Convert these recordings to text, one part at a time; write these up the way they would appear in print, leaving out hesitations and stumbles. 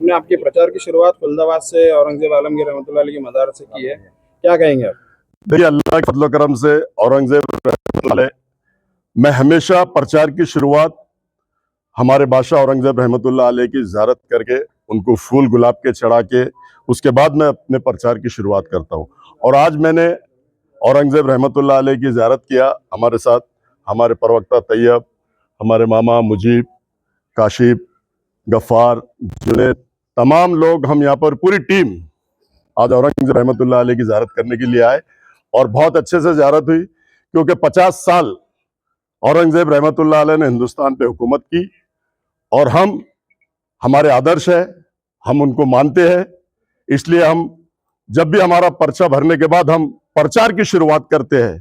हमने आपके प्रचार की शुरुआत खुलदाबाद से औरंगजेब आलमगीर रहमतुल्लाह अलैह की मज़ार से की है, क्या कहेंगे आप? देखिए, अल्लाह के फजल करम से औरंगजेब रहमतुल्लाह अलैह, मैं हमेशा प्रचार की शुरुआत हमारे बादशाह औरंगजेब रहमतुल्लाह अलैह की ज़ियारत करके, उनको फूल गुलाब के चढ़ा के, उसके बाद मैं अपने प्रचार की शुरुआत करता हूँ। और आज मैंने औरंगजेब रहमतुल्लाह अलैह की ज़ियारत किया। हमारे साथ हमारे प्रवक्ता तैयब, हमारे मामा मुजीब, काशिफ, गफ्फार, जुनैद, तमाम लोग, हम यहाँ पर पूरी टीम आज औरंगजेब रहमतुल्लाह अलैह की ज़ियारत करने के लिए आए। और बहुत अच्छे से ज़ियारत हुई, क्योंकि 50 साल औरंगजेब रहमतुल्लाह अलैह ने हिंदुस्तान पे हुकूमत की, और हमारे आदर्श है, हम उनको मानते हैं। इसलिए हम जब भी हमारा पर्चा भरने के बाद हम प्रचार की शुरुआत करते हैं,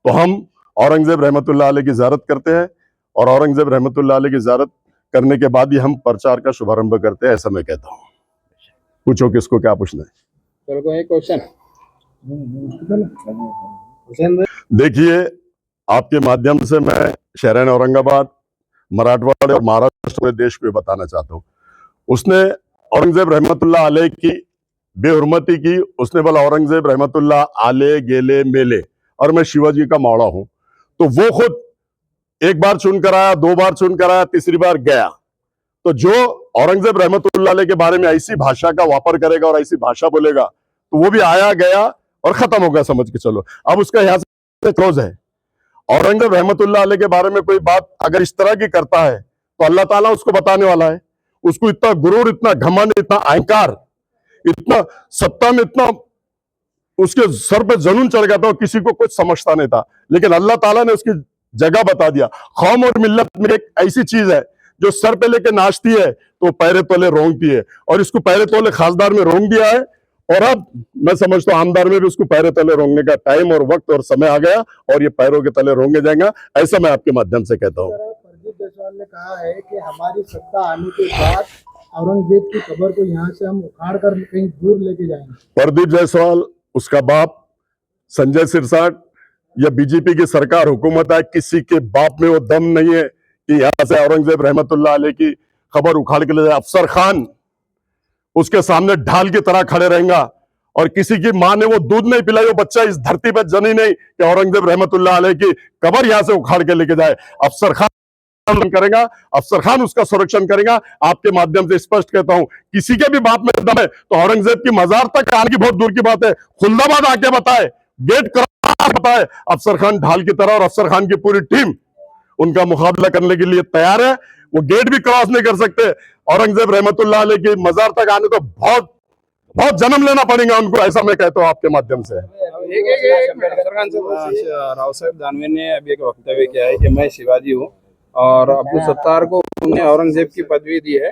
तो हम औरंगजेब रहमतुल्लाह अलैह की ज़ियारत करते हैं, और औरंगजेब रहमतुल्लाह अलैह की ज़ियारत करने के बाद ही हम प्रचार का शुभारंभ करते हैं, ऐसा मैं कहता हूँ। पूछो किसको क्या पूछना है। चलो, कोई क्वेश्चन? देखिए, आपके माध्यम से मैं शहरैन औरंगाबाद, मराठवाड़े और महाराष्ट्र पूरे देश को बताना चाहता हूँ, उसने औरंगजेब रहमतुल्लाह अलैह की बेहुरमती की। उसने बोला औरंगजेब रहमतुल्लाह आले गेले मेले, और मैं शिवाजी का मौला हूं। तो वो खुद एक बार चुनकर आया, 2 बार चुनकर आया, तीसरी बार गया। तो जो औरंगजेब रहमतुल्लाह अलैह के बारे में ऐसी भाषा का वापर करेगा और ऐसी भाषा बोलेगा, तो वो भी आया गया और खत्म हो गया, समझ के चलो। अब उसका यहां से क्लोज है। औरंगजेब रहमतुल्लाह अलैह के बारे में कोई बात अगर इस तरह की करता है, तो अल्लाह ताला उसको बताने वाला है। उसको इतना गुरूर, इतना घमंड, इतना अहंकार, इतना सत्ता में, इतना उसके सर पे जुनून चढ़ गया था, और किसी को कुछ समझता नहीं था। लेकिन अल्लाह ताला ने उसकी जगह बता दिया। कौम और मिल्लत में एक ऐसी चीज है जो सर पे लेके नाचती है तो पैरे तोले रोंगती है, और इसको पैरे तोले खासदार में रोंग दिया है। और अब मैं समझता हूं आमदार में भी उसको पैरे तले रोंगने का टाइम और वक्त और समय आ गया, और ये पैरों के तले रोंगे जाएगा, ऐसा मैं आपके माध्यम से कहता हूँ। प्रदीप जायसवाल ने कहा है कि हमारी सत्ता आने के बाद औरंगजेब की कब्र को यहाँ से हम उखाड़ कर कहीं दूर लेके जाएंगे। प्रदीप जायसवाल, उसका बाप संजय सिरसाट, या बीजेपी की सरकार हुकूमत है, किसी के बाप में वो दम नहीं है कि यहां से औरंगजेब रहमतुल्लाह अलैह की खबर उखाड़ के ले जाए। अफसर खान उसके सामने ढाल की तरह खड़े रहेगा, और किसी की मां ने वो दूध नहीं पिलाई, वो बच्चा इस धरती पर जनी नहीं कि औरंगजेब रहमतुल्लाह अलैह की कब्र यहां से उखाड़ के लेके जाए। अफसर खान करेगा, अफसर खान उसका संरक्षण करेगा। आपके माध्यम से स्पष्ट कहता हूं, किसी के भी बाप में दम है तो औरंगजेब की मजार तक आने की बहुत दूर की बात है, खुलदाबाद आके बताए, गेट बताए। अफसर खान ढाल की तरह, और अफसर खान की पूरी टीम उनका मुकाबला करने के लिए तैयार है। वो गेट भी क्रॉस नहीं कर सकते। औरंगजेब रहमतुल्लाह अलैह की मजार तक आने तो बहुत बहुत जन्म लेना पड़ेगा उनको, ऐसा मैं कहता हूं आपके माध्यम से। राव साहब दानवे ने अभी एक वक्तव्य किया है कि मैं शिवाजी हूँ, और अब्दुल सत्तार को उन्होंने औरंगजेब की पदवी दी है।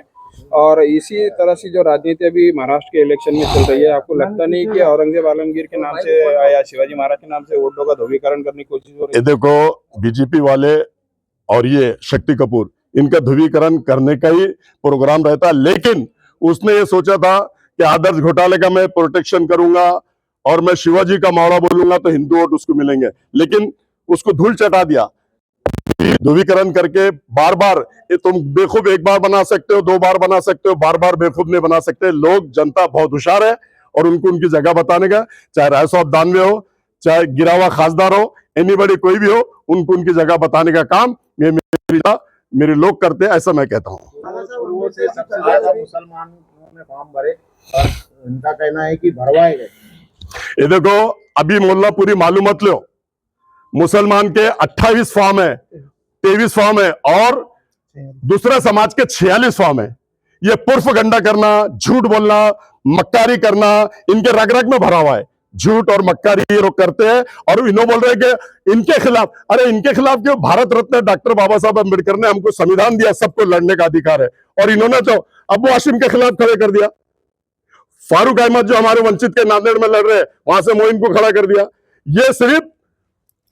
और इसी तरह से जो राजनीति अभी महाराष्ट्र के इलेक्शन में चल रही है, आपको लगता नहीं कि औरंगजेब आलमगीर के नाम से या शिवाजी महाराज के नाम से वोटों का ध्रुवीकरण करने की कोशिश हो रही है? देखो, बीजेपी वाले और ये शक्ति कपूर, इनका ध्रुवीकरण करने का ही प्रोग्राम रहता है। लेकिन उसने ये सोचा था कि आदर्श घोटाले का मैं प्रोटेक्शन करूंगा, और मैं शिवाजी का मौला बोलूंगा तो हिंदू वोट उसको मिलेंगे। लेकिन उसको धूल चटा दिया ध्रुवीकरण करके। बार बार ये तुम बेवकूफ एक बार बना सकते हो, 2 बार बना सकते हो, बार बार बेवकूफ नहीं बना सकते। लोग, जनता बहुत होशियार है, और उनको उनकी जगह बताने का, चाहे राय साहब दानवे हो, चाहे गिरा हुआ खासदार हो, एनीबॉडी कोई भी हो, उनको उनकी जगह बताने का काम ये मेरे लोग करते हैं, ऐसा मैं कहता हूँ। मुसलमानों ने फॉर्म भरे और उनका कहना है कि भरवाए गए। ये देखो, अभी मोहल्ला पूरी मालूम मत लो, मुसलमान के 28 फॉर्म है, 23 फॉर्म है, और दूसरे समाज के 46 फॉर्म है। ये पुर्फगंडा करना, झूठ बोलना, मक्कारी करना इनके रग रग में भरा हुआ है। झूठ और मक्कारी ये लोग करते हैं, और इन्हों बोल रहे हैं कि इनके खिलाफ। अरे इनके खिलाफ क्यों? भारत रत्न डॉक्टर बाबा साहब अम्बेडकर ने हमको संविधान दिया, सबको लड़ने का अधिकार है, और इन्होंने तो अबू हाशिम के खिलाफ खड़े कर दिया। फारूक अहमद जो हमारे वंचित के नांदेड़ में लड़ रहे हैं, वहां से मोइन को खड़ा कर दिया। ये सिर्फ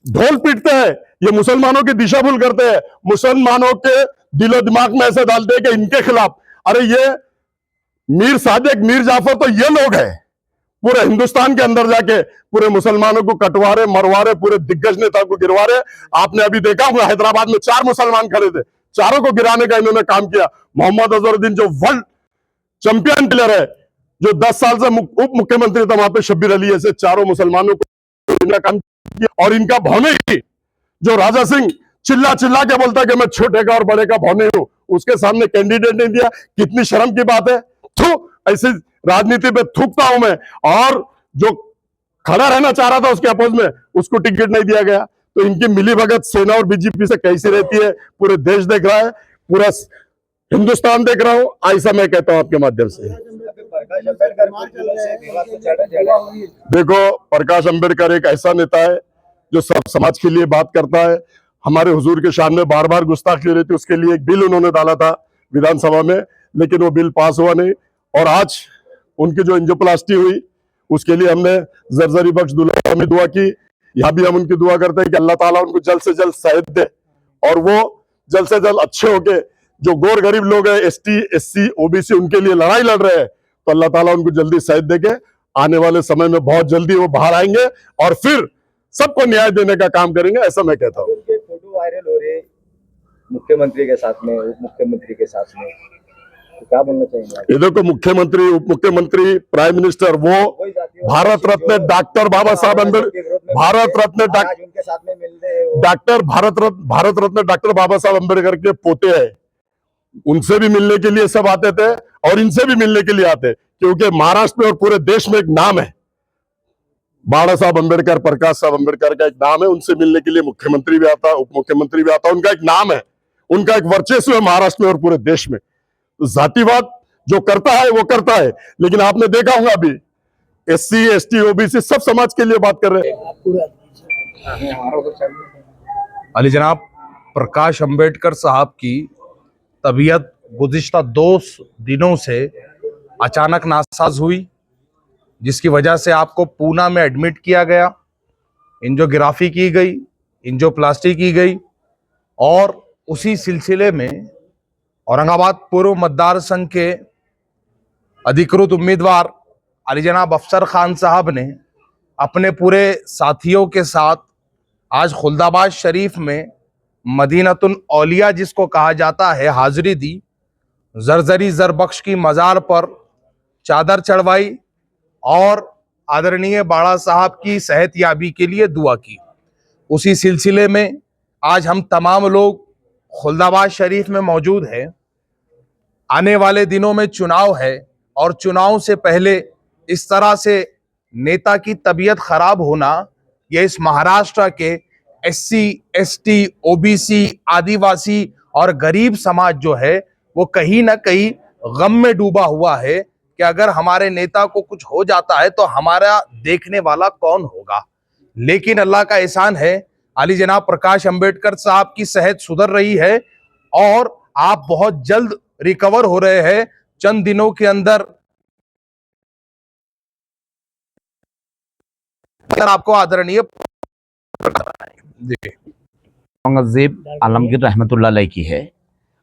ढोल पीटते हैं, ये मुसलमानों की दिशा भूल करते हैं, मुसलमानों के दिलो दिमाग में ऐसे डालते हैं कि इनके खिलाफ। अरे ये मीर सादिक, मीर जाफर तो ये लोग हैं, पूरे हिंदुस्तान के अंदर जाके पूरे मुसलमानों को कटवा रहे, मरवा रहे, पूरे दिग्गज नेता को गिरवा रहे। आपने अभी देखा होगा, हैदराबाद में 4 मुसलमान खड़े थे, चारों को गिराने का इन्होंने काम किया। मोहम्मद अजहरुद्दीन जो वर्ल्ड चैंपियन प्लेयर है, जो 10 साल से उप मुख्यमंत्री था वहां पे शब्बीर अली, ऐसे चारों मुसलमानों को इन्होंने काम किया। और इनका भौने ही जो राजा सिंह चिल्ला चिल्ला के बोलता कि मैं छोटे का और बड़े का भौने हूं, उसके सामने कैंडिडेट नहीं दिया, कितनी शर्म की बात है। थू, ऐसी राजनीति पे थूकता हूं मैं। और जो खड़ा रहना चाह रहा था उसके अपोज में, उसको टिकट नहीं दिया गया। तो इनकी मिलीभगत सेना और बीजेपी से कैसी रहती है, पूरे देश देख रहा है, पूरा हिंदुस्तान देख रहा हूं। ऐसा मैं कहता हूं आपके माध्यम से। देखो, प्रकाश अंबेडकर एक ऐसा नेता है जो सब समाज के लिए बात करता है। हमारे हुजूर के सामने बार बार गुस्ताखी हो रही थी, उसके लिए एक बिल उन्होंने डाला था विधानसभा में, लेकिन वो बिल पास हुआ नहीं। और आज उनकी जो एंजियोप्लास्टी हुई उसके लिए हमने जरजरी बख्श दुल्हा में दुआ की। यहाँ भी हम उनकी दुआ करते हैं कि अल्लाह ताला उनको जल्द से जल्द सेहत दे और वो जल्द से जल्द अच्छे होके जो गोर गरीब लोग हैं, एसटी एससी ओबीसी, उनके लिए लड़ाई लड़ रहे हैं, तो अल्लाह ताला उनको जल्दी सेहत देके आने वाले समय में बहुत जल्दी वो बाहर आएंगे और फिर सबको न्याय देने का काम करेंगे, ऐसा मैं कहता हूँ। फोटो वायरल हो रहे मुख्यमंत्री के साथ में, उप मुख्यमंत्री के साथ में, तो क्या बोलना चाहेंगे? ये देखो, मुख्यमंत्री उप मुख्यमंत्री प्राइम मिनिस्टर वो भारत रत्न डॉक्टर बाबा साहब अम्बेडकर, भारत रत्न उनके साथ में मिल रहे डॉक्टर भारत रत्न डॉक्टर बाबा साहब अम्बेडकर के पोते हैं। उनसे भी मिलने के लिए सब आते थे और इनसे भी मिलने के लिए आते, क्योंकि महाराष्ट्र में और पूरे देश में एक नाम है, बाबा साहब अम्बेडकर, प्रकाश साहब अम्बेडकर का एक नाम है। उनसे मिलने के लिए मुख्यमंत्री भी आता, उप मुख्यमंत्री भी आता, उनका एक नाम है, उनका एक वर्चस्व है महाराष्ट्र में और पूरे देश में। तो जातिवाद जो करता है वो करता है, लेकिन आपने देखा होगा अभी एससी एसटी ओबीसी सब समाज के लिए बात कर रहे हैं। अली जनाब प्रकाश अंबेडकर साहब की तबीयत गुज़िश्ता 2 दिनों से अचानक नासाज हुई, जिसकी वजह से आपको पूना में एडमिट किया गया, एंजियोग्राफी की गई, एंजियोप्लास्टी की गई। और उसी सिलसिले में औरंगाबाद पूर्व मतदार संघ के अधिकृत उम्मीदवार अली जनाब अफसर खान साहब ने अपने पूरे साथियों के साथ आज खुल्दाबाद शरीफ में मदीनतुल औलिया जिसको कहा जाता है हाजिरी दी। जरजरी जरबख्श की मज़ार पर चादर चढ़वाई और आदरणीय बाड़ा साहब की सेहत याबी के लिए दुआ की। उसी सिलसिले में आज हम तमाम लोग खुल्दाबाद शरीफ में मौजूद हैं। आने वाले दिनों में चुनाव है और चुनाव से पहले इस तरह से नेता की तबीयत खराब होना, यह इस महाराष्ट्र के एससी एसटी ओबीसी आदिवासी और गरीब समाज जो है वो कहीं ना कहीं गम में डूबा हुआ है कि अगर हमारे नेता को कुछ हो जाता है तो हमारा देखने वाला कौन होगा। लेकिन अल्लाह का एहसान है, अली जनाब प्रकाश अंबेडकर साहब की सेहत सुधर रही है और आप बहुत जल्द रिकवर हो रहे हैं। चंद दिनों के अंदर आपको आदरणीय औरंगजेब आलमगीर रहमतुल्लाह अलैह की है।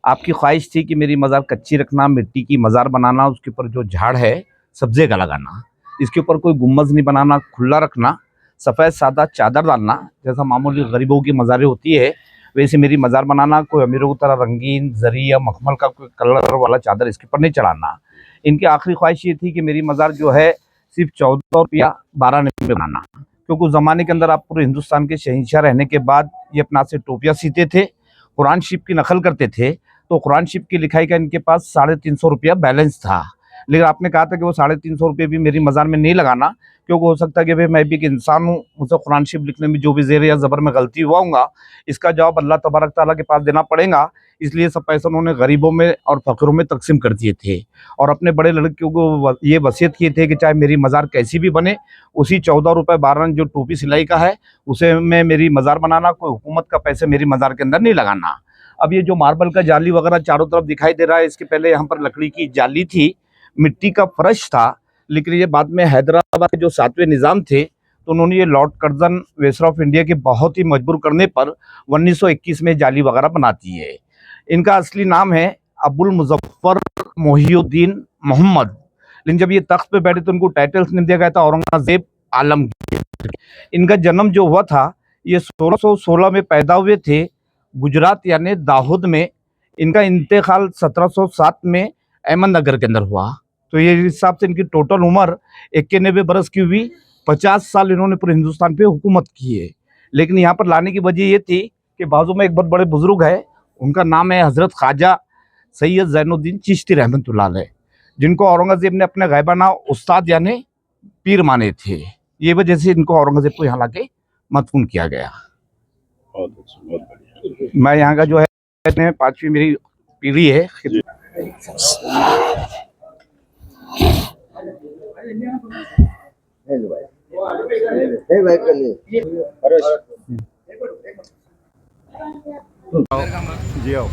आपकी ख्वाहिश थी कि मेरी मज़ार कच्ची रखना, मिट्टी की मज़ार बनाना, उसके ऊपर जो झाड़ है सब्ज़े का लगाना, इसके ऊपर कोई गुम्बज नहीं बनाना, खुला रखना, सफ़ेद सादा चादर डालना, जैसा मामूली गरीबों की मज़ारें होती है वैसे मेरी मज़ार बनाना, कोई अमीरों की तरह रंगीन जरी या मखमल का कोई कलर वाला चादर इसके ऊपर नहीं चढ़ाना। इनकी आखिरी ख्वाहिश ये थी कि मेरी मज़ार जो है सिर्फ 14 रुपया 12 में बनाना, क्योंकि उस ज़माने के अंदर आप पूरे हिंदुस्तान के शहंशाह रहने के बाद ये अपना से टोपियाँ सीते थे, कुरान शरीफ की नकल करते थे। तो कुरान शरीफ की लिखाई का इनके पास 350 रुपया बैलेंस था, लेकिन आपने कहा था कि वो 350 रुपये भी मेरी मज़ार में नहीं लगाना, क्योंकि हो सकता है कि भाई मैं भी एक इंसान हूँ, मुझसे कुरान शरीफ लिखने में जो भी ज़ेर या ज़बर में गलती हुआ होगा इसका जवाब अल्लाह तबारक ताला के पास देना पड़ेगा। इसलिए सब पैसे उन्होंने गरीबों में और फ़कीरों में तकसीम कर दिए थे और अपने बड़े लड़कियों को ये वसीयत किए थे कि चाहे मेरी मज़ार कैसी भी बने, उसी 14 रुपये 12 जो टोपी सिलाई का है उसे में मेरी मज़ार बनाना, कोई हुकूमत का पैसे मेरी मज़ार के अंदर नहीं लगाना। अब ये जो मार्बल का जाली वगैरह चारों तरफ दिखाई दे रहा है, इसके पहले यहाँ पर लकड़ी की जाली थी, मिट्टी का फर्श था, लेकिन ये बाद में हैदराबाद के जो 7वें निज़ाम थे तो उन्होंने ये Lord Curzon viceroy of India के बहुत ही मजबूर करने पर 1921 में जाली वगैरह बनाती है। इनका असली नाम है अबुल मुजफ्फर मोहिउद्दीन मोहम्मद, लेकिन जब ये तख्त पे बैठे तो उनको टाइटल्स नहीं दिया गया था औरंगजेब आलमगीर। इनका जन्म जो हुआ था ये 1616 में पैदा हुए थे गुजरात यानी दाहोद में। इनका इंतकाल 1707 में अहमदनगर के अंदर हुआ। तो ये हिसाब से इनकी टोटल उम्र 91 बरस की हुई। 50 साल इन्होंने पूरे हिंदुस्तान पे हुकूमत की है। लेकिन यहाँ पर लाने की वजह ये थी कि बाजू में एक बहुत बड़े बुजुर्ग है, उनका नाम है हजरत ख्वाजा सैयद जैनुद्दीन चिश्ती रहमतुल्लाह अलैह, जिनको औरंगजेब ने अपने गायबाना उस्ताद यानी पीर माने थे। ये वजह से इनको औरंगजेब को यहाँ लाके मदफून किया गया। बहुत अच्छा, बहुत बढ़िया। मैं यहाँ का जो है 5वीं मेरी पीढ़ी है। जी आओ।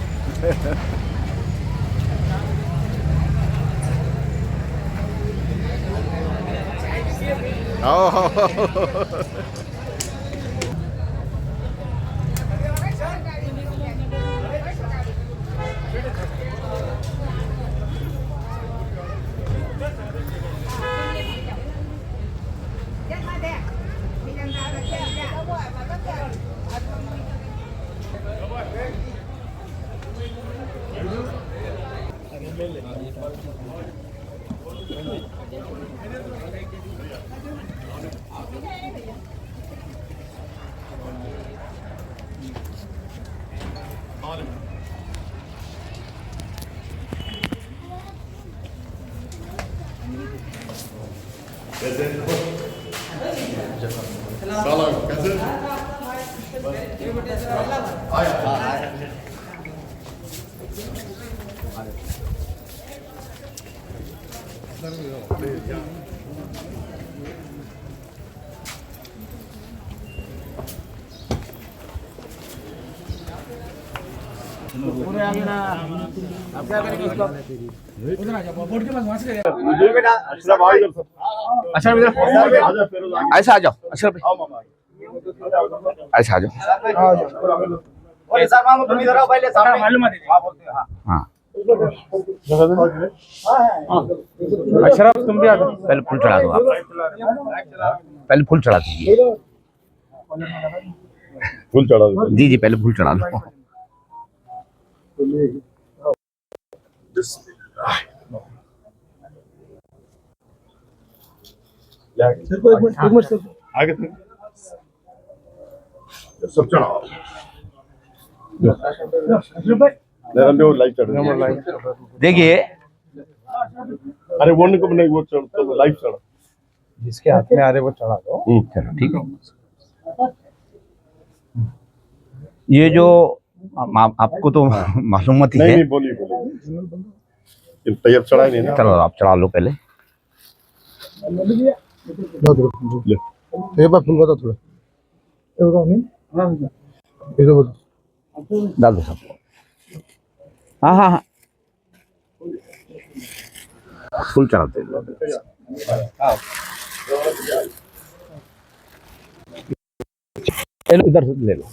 ऐसा आ जाओ अशरफ भाई, ऐसा आ जाओ। हाँ अशरफ तुम भी आ जाओ। पहले फूल चढ़ा दो आप, पहले फूल चढ़ा दीजिए। फूल चढ़ा दो। जी जी पहले फूल चढ़ा दो। आगे सब चढ़ाओ। लाइट चढ़। देखिए अरे वो नहीं, वो चढ़ लाइट चढ़। जिसके हाथ में आ रहे वो चढ़ा दो। चलो ठीक है। ये जो आपको तो मालूम ही है। नहीं बोलिए। तैयार चढ़ाए नहीं ना। चलो आप चढ़ा लो पहले। एक बार फुल बता थोड़ा। डाल दो सब। हाँ हाँ हाँ फुल चढ़ाते इधर ले लो।